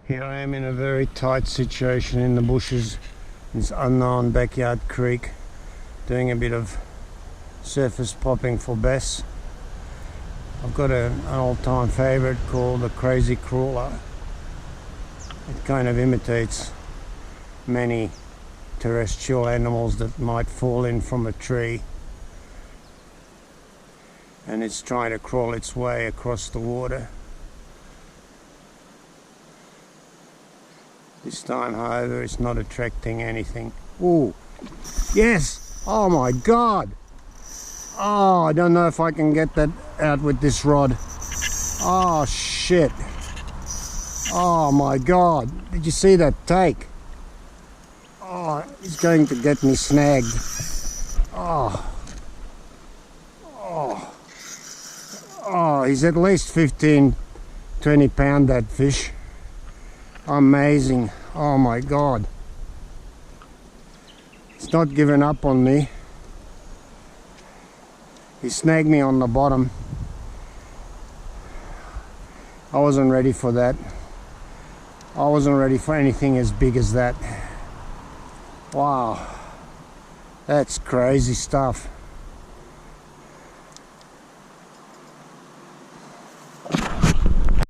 Here I am in a very tight situation in the bushes, this unknown backyard creek, doing a bit of surface popping for bass. I've got an old-time favourite called the crazy crawler. It kind of imitates many terrestrial animals that might fall in from a tree, and it's trying to crawl its way across the water. This time, however, it's not attracting anything. Ooh, yes! Oh my God! Oh, I don't know if I can get that out with this rod. Oh shit! Oh my God! Did you see that take? Oh, he's going to get me snagged. Oh. Oh. Oh, he's at least 15, 20 pound, that fish. Amazing. Oh my God. It's not giving up on me. He snagged me on the bottom. I wasn't ready for that. I wasn't ready for anything as big as that. Wow. That's crazy stuff.